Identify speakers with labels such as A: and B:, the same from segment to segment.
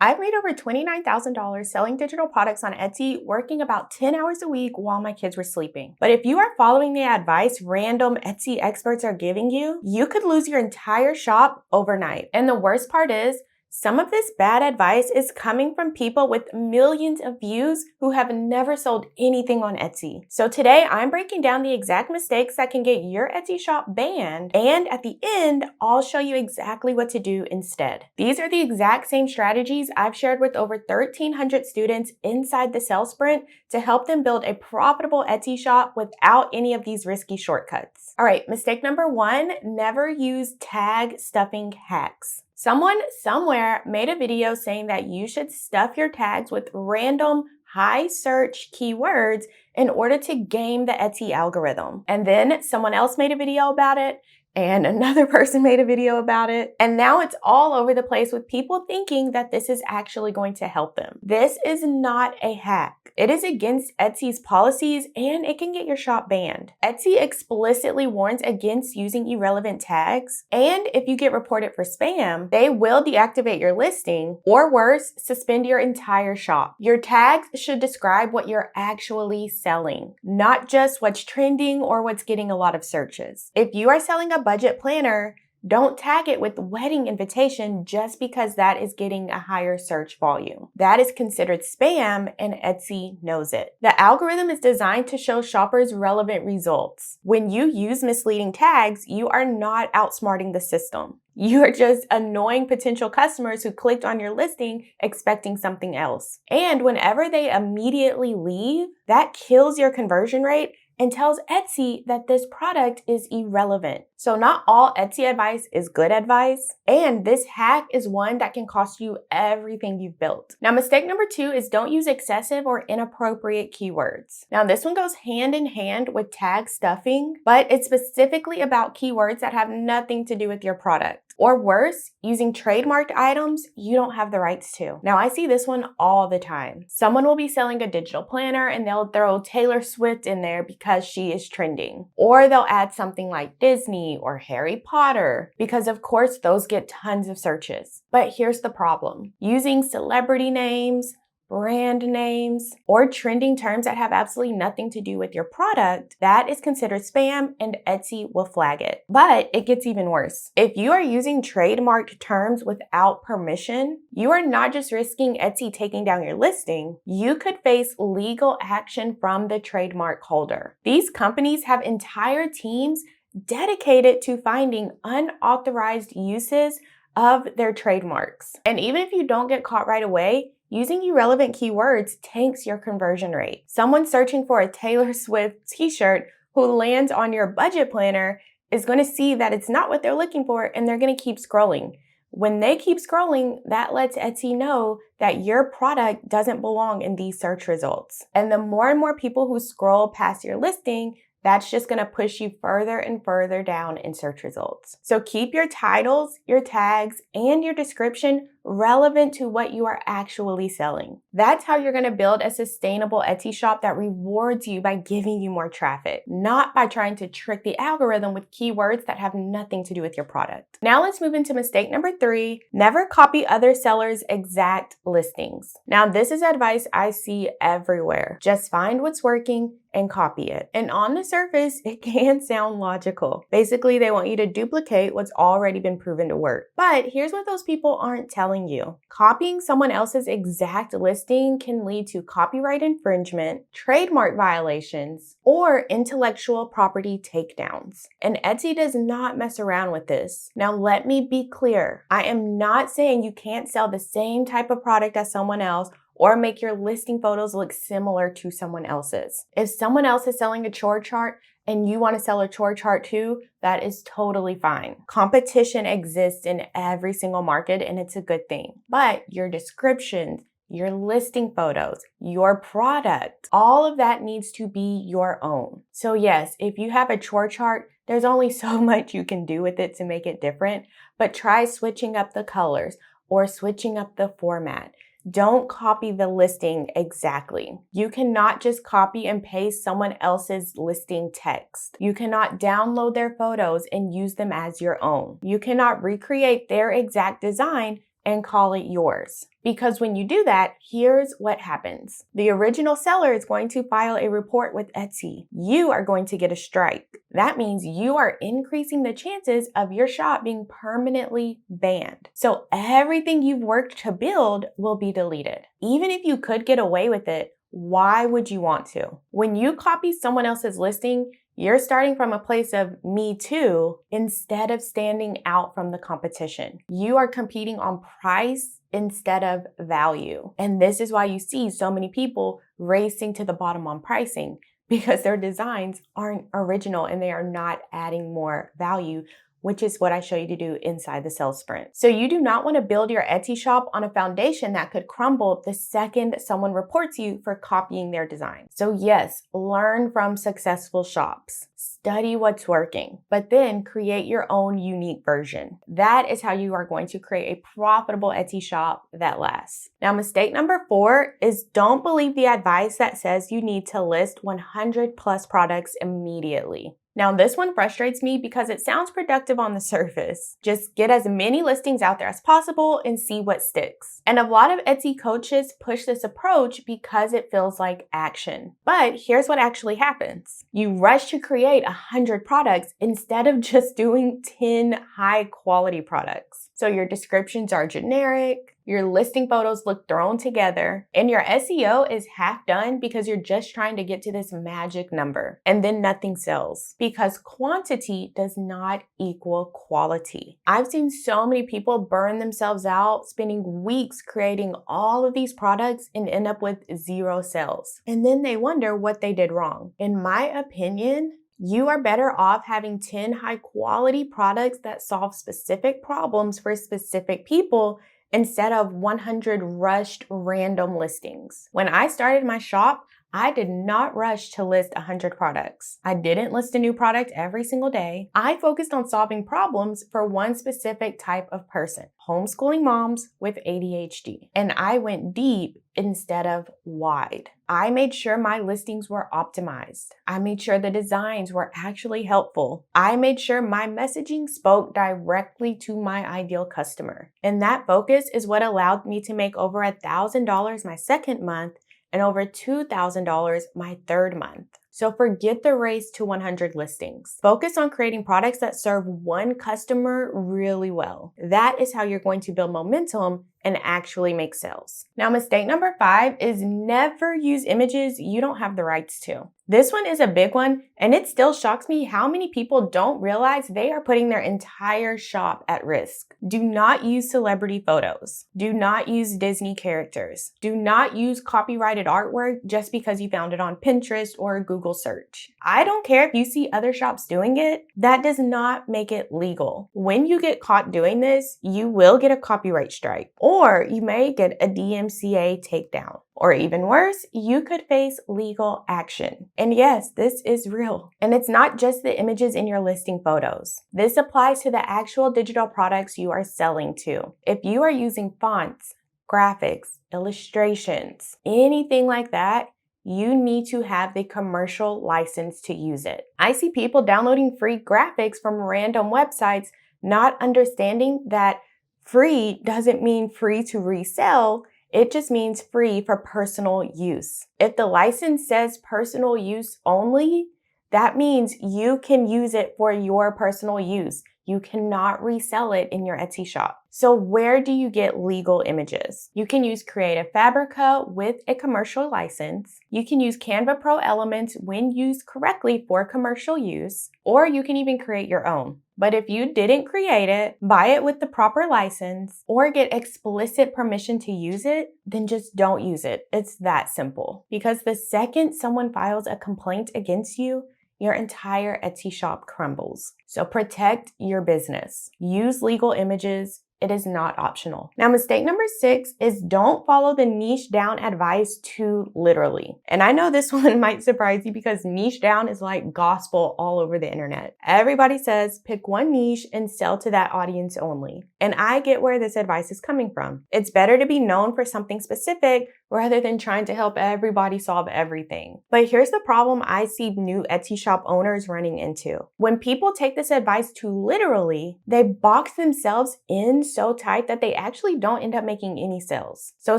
A: I've made over $29,000 selling digital products on Etsy, working about 10 hours a week while my kids were sleeping. But if you are following the advice random Etsy experts are giving you, you could lose your entire shop overnight. And the worst part is, some of this bad advice is coming from people with millions of views who have never sold anything on Etsy. So today I'm breaking down the exact mistakes that can get your Etsy shop banned, and at the end, I'll show you exactly what to do instead. These are the exact same strategies I've shared with over 1,300 students inside the Sales Sprint to help them build a profitable Etsy shop without any of these risky shortcuts. All right, mistake number 1, never use tag stuffing hacks. Someone somewhere made a video saying that you should stuff your tags with random high search keywords in order to game the Etsy algorithm. And then someone else made a video about it, and another person made a video about it. And now it's all over the place with people thinking that this is actually going to help them. This is not a hack. It is against Etsy's policies and it can get your shop banned. Etsy explicitly warns against using irrelevant tags. And if you get reported for spam, they will deactivate your listing or worse, suspend your entire shop. Your tags should describe what you're actually selling, not just what's trending or what's getting a lot of searches. If you are selling a budget planner, don't tag it with wedding invitation just because that is getting a higher search volume. That is considered spam and Etsy knows it. The algorithm is designed to show shoppers relevant results. When you use misleading tags, you are not outsmarting the system. You are just annoying potential customers who clicked on your listing expecting something else. And whenever they immediately leave, that kills your conversion rate and tells Etsy that this product is irrelevant. So not all Etsy advice is good advice, and this hack is one that can cost you everything you've built. Now, mistake number 2 is don't use excessive or inappropriate keywords. Now, this one goes hand in hand with tag stuffing, but it's specifically about keywords that have nothing to do with your product. Or worse, using trademarked items you don't have the rights to. Now, I see this one all the time. Someone will be selling a digital planner and they'll throw Taylor Swift in there because she is trending. Or they'll add something like Disney or Harry Potter because of course those get tons of searches. But here's the problem. Using celebrity names, brand names, or trending terms that have absolutely nothing to do with your product, that is considered spam and Etsy will flag it. But it gets even worse. If you are using trademarked terms without permission, you are not just risking Etsy taking down your listing, you could face legal action from the trademark holder. These companies have entire teams dedicated to finding unauthorized uses of their trademarks. And even if you don't get caught right away, using irrelevant keywords tanks your conversion rate. Someone searching for a Taylor Swift t-shirt who lands on your budget planner is going to see that it's not what they're looking for and they're going to keep scrolling. When they keep scrolling, that lets Etsy know that your product doesn't belong in these search results. And the more and more people who scroll past your listing, that's just going to push you further and further down in search results. So keep your titles, your tags, and your description relevant to what you are actually selling. That's how you're going to build a sustainable Etsy shop that rewards you by giving you more traffic, not by trying to trick the algorithm with keywords that have nothing to do with your product. Now let's move into mistake number 3, never copy other sellers' exact listings. Now this is advice I see everywhere. Just find what's working and copy it. And on the surface, it can sound logical. Basically, they want you to duplicate what's already been proven to work. But here's what those people aren't telling you. Copying someone else's exact listing can lead to copyright infringement, trademark violations, or intellectual property takedowns. And Etsy does not mess around with this. Now, let me be clear. I am not saying you can't sell the same type of product as someone else or make your listing photos look similar to someone else's. If someone else is selling a chore chart and you want to sell a chore chart too, that is totally fine. Competition exists in every single market and it's a good thing. But your descriptions, your listing photos, your product, all of that needs to be your own. So yes, if you have a chore chart, there's only so much you can do with it to make it different, but try switching up the colors or switching up the format. Don't copy the listing exactly. You cannot just copy and paste someone else's listing text. You cannot download their photos and use them as your own. You cannot recreate their exact design and call it yours. Because when you do that, here's what happens. The original seller is going to file a report with Etsy. You are going to get a strike. That means you are increasing the chances of your shop being permanently banned. So everything you've worked to build will be deleted. Even if you could get away with it, why would you want to? When you copy someone else's listing, you're starting from a place of me too instead of standing out from the competition. You are competing on price instead of value. And this is why you see so many people racing to the bottom on pricing, because their designs aren't original and they are not adding more value, which is what I show you to do inside the sales sprint. So you do not want to build your Etsy shop on a foundation that could crumble the second someone reports you for copying their design. So yes, learn from successful shops. Study what's working, but then create your own unique version. That is how you are going to create a profitable Etsy shop that lasts. Now, mistake number 4 is don't believe the advice that says you need to list 100 plus products immediately. Now, this one frustrates me because it sounds productive on the surface. Just get as many listings out there as possible and see what sticks. And a lot of Etsy coaches push this approach because it feels like action. But here's what actually happens. You rush to create 100 products instead of just doing 10 high quality products. So your descriptions are generic, your listing photos look thrown together, and your SEO is half done because you're just trying to get to this magic number, and then nothing sells because quantity does not equal quality. I've seen so many people burn themselves out spending weeks creating all of these products and end up with 0 sales. And then they wonder what they did wrong. In my opinion, you are better off having 10 high quality products that solve specific problems for specific people instead of 100 rushed random listings. When I started my shop, I did not rush to list 100 products. I didn't list a new product every single day. I focused on solving problems for one specific type of person, homeschooling moms with ADHD. And I went deep instead of wide. I made sure my listings were optimized. I made sure the designs were actually helpful. I made sure my messaging spoke directly to my ideal customer. And that focus is what allowed me to make over $1,000 my second month and over $2,000 my third month. So forget the race to 100 listings. Focus on creating products that serve one customer really well. That is how you're going to build momentum and actually make sales. Now, mistake number 5 is never use images you don't have the rights to. This one is a big one, and it still shocks me how many people don't realize they are putting their entire shop at risk. Do not use celebrity photos. Do not use Disney characters. Do not use copyrighted artwork just because you found it on Pinterest or Google search. I don't care if you see other shops doing it. That does not make it legal. When you get caught doing this, you will get a copyright strike, or you may get a DMCA takedown. Or even worse, you could face legal action. And yes, this is real. And it's not just the images in your listing photos. This applies to the actual digital products you are selling to. If you are using fonts, graphics, illustrations, anything like that, you need to have the commercial license to use it. I see people downloading free graphics from random websites, not understanding that free doesn't mean free to resell. It just means free for personal use. If the license says personal use only, that means you can use it for your personal use. You cannot resell it in your Etsy shop. So where do you get legal images? You can use Creative Fabrica with a commercial license. You can use Canva Pro Elements when used correctly for commercial use, or you can even create your own. But if you didn't create it, buy it with the proper license, or get explicit permission to use it, then just don't use it. It's that simple. Because the second someone files a complaint against you, your entire Etsy shop crumbles. So protect your business. Use legal images. It is not optional. Now, mistake number 6 is don't follow the niche down advice too literally. And I know this one might surprise you because niche down is like gospel all over the internet. Everybody says pick one niche and sell to that audience only. And I get where this advice is coming from. It's better to be known for something specific rather than trying to help everybody solve everything. But here's the problem I see new Etsy shop owners running into. When people take this advice too literally, they box themselves in so tight that they actually don't end up making any sales. So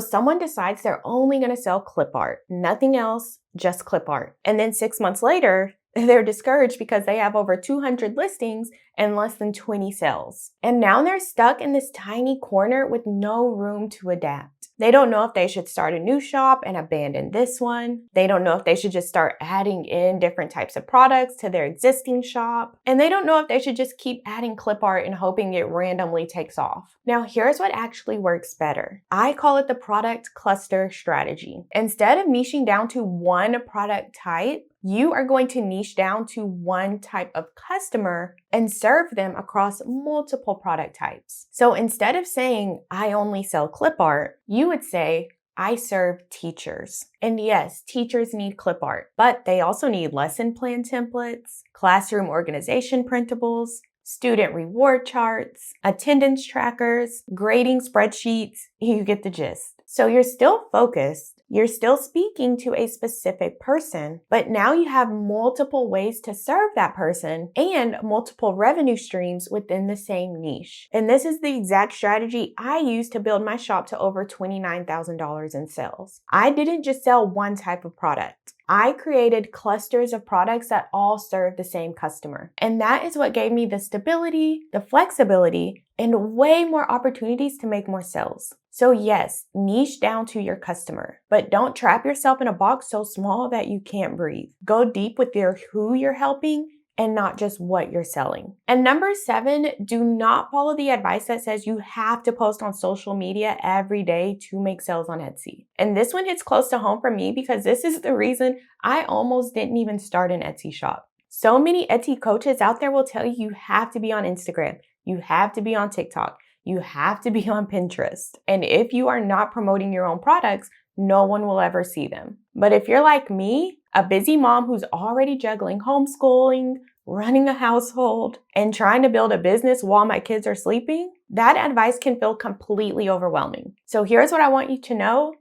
A: someone decides they're only going to sell clip art, nothing else, just clip art. And then 6 months later, they're discouraged because they have over 200 listings and less than 20 sales. And now they're stuck in this tiny corner with no room to adapt. They don't know if they should start a new shop and abandon this one. They don't know if they should just start adding in different types of products to their existing shop. And they don't know if they should just keep adding clip art and hoping it randomly takes off. Now, here's what actually works better. I call it the product cluster strategy. Instead of niching down to one product type, you are going to niche down to one type of customer and serve them across multiple product types. So instead of saying, I only sell clip art, you would say, I serve teachers. And yes, teachers need clip art, but they also need lesson plan templates, classroom organization printables, student reward charts, attendance trackers, grading spreadsheets. You get the gist. So you're still focused. You're still speaking to a specific person, but now you have multiple ways to serve that person and multiple revenue streams within the same niche. And this is the exact strategy I used to build my shop to over $29,000 in sales. I didn't just sell one type of product. I created clusters of products that all serve the same customer. And that is what gave me the stability, the flexibility, and way more opportunities to make more sales. So yes, niche down to your customer, but don't trap yourself in a box so small that you can't breathe. Go deep with who you're helping and not just what you're selling. And number 7, do not follow the advice that says you have to post on social media every day to make sales on Etsy. And this one hits close to home for me because this is the reason I almost didn't even start an Etsy shop. So many Etsy coaches out there will tell you you have to be on Instagram, you have to be on TikTok, you have to be on Pinterest. And if you are not promoting your own products, no one will ever see them. But if you're like me, a busy mom who's already juggling homeschooling, running a household, and trying to build a business while my kids are sleeping, that advice can feel completely overwhelming. So here's what I want you to know.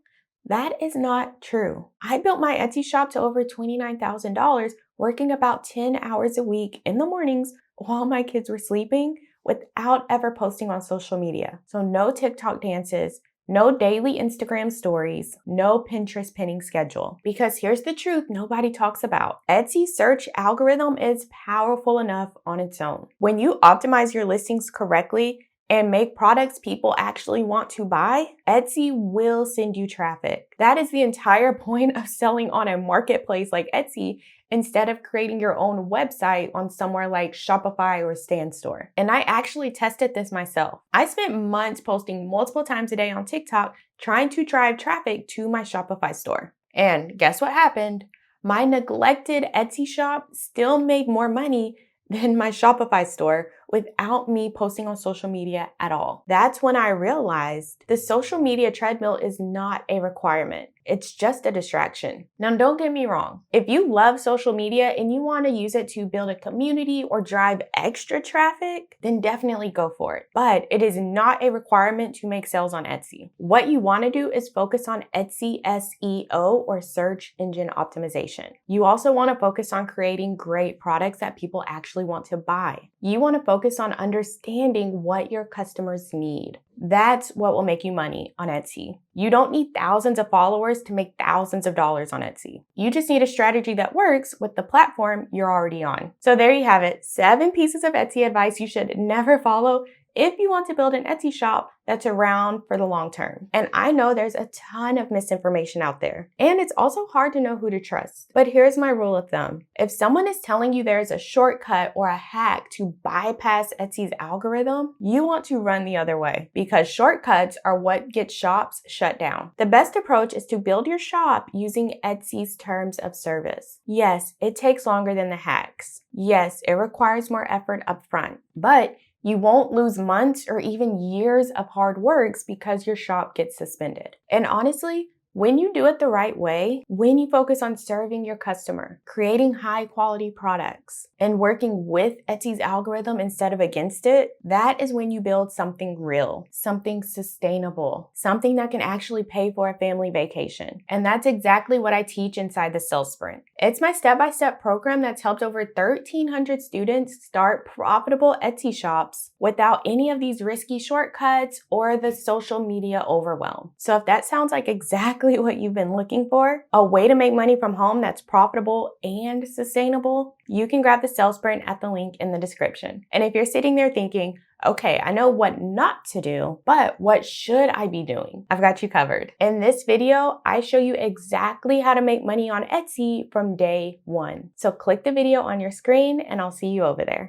A: That is not true. I built my Etsy shop to over $29,000 working about 10 hours a week in the mornings while my kids were sleeping without ever posting on social media. So no TikTok dances, no daily Instagram stories, no Pinterest pinning schedule. Because here's the truth nobody talks about. Etsy's search algorithm is powerful enough on its own. When you optimize your listings correctly and make products people actually want to buy, Etsy will send you traffic. That is the entire point of selling on a marketplace like Etsy instead of creating your own website on somewhere like Shopify or Stan Store. And I actually tested this myself. I spent months posting multiple times a day on TikTok trying to drive traffic to my Shopify store. And guess what happened? My neglected Etsy shop still made more money than my Shopify store without me posting on social media at all. That's when I realized the social media treadmill is not a requirement. It's just a distraction. Now, don't get me wrong. If you love social media and you want to use it to build a community or drive extra traffic, then definitely go for it. But it is not a requirement to make sales on Etsy. What you want to do is focus on Etsy SEO or search engine optimization. You also want to focus on creating great products that people actually want to buy. You want to focus on understanding what your customers need. That's what will make you money on Etsy. You don't need thousands of followers to make thousands of dollars on Etsy. You just need a strategy that works with the platform you're already on. So there you have it, 7 pieces of Etsy advice you should never follow if you want to build an Etsy shop that's around for the long term. And I know there's a ton of misinformation out there, and it's also hard to know who to trust. But here's my rule of thumb. If someone is telling you there's a shortcut or a hack to bypass Etsy's algorithm, you want to run the other way because shortcuts are what get shops shut down. The best approach is to build your shop using Etsy's terms of service. Yes, it takes longer than the hacks. Yes, it requires more effort upfront, but you won't lose months or even years of hard work because your shop gets suspended. And honestly, When you do it the right way, when you focus on serving your customer, creating high quality products, and working with Etsy's algorithm instead of against it, that is when you build something real, something sustainable, something that can actually pay for a family vacation. And that's exactly what I teach inside the Sales Sprint. It's my step-by-step program that's helped over 1,300 students start profitable Etsy shops without any of these risky shortcuts or the social media overwhelm. So if that sounds like exactly what you've been looking for, a way to make money from home that's profitable and sustainable, you can grab the Sales Sprint at the link in the description. And if you're sitting there thinking, okay, I know what not to do, but what should I be doing? I've got you covered. In this video, I show you exactly how to make money on Etsy from day one. So click the video on your screen and I'll see you over there.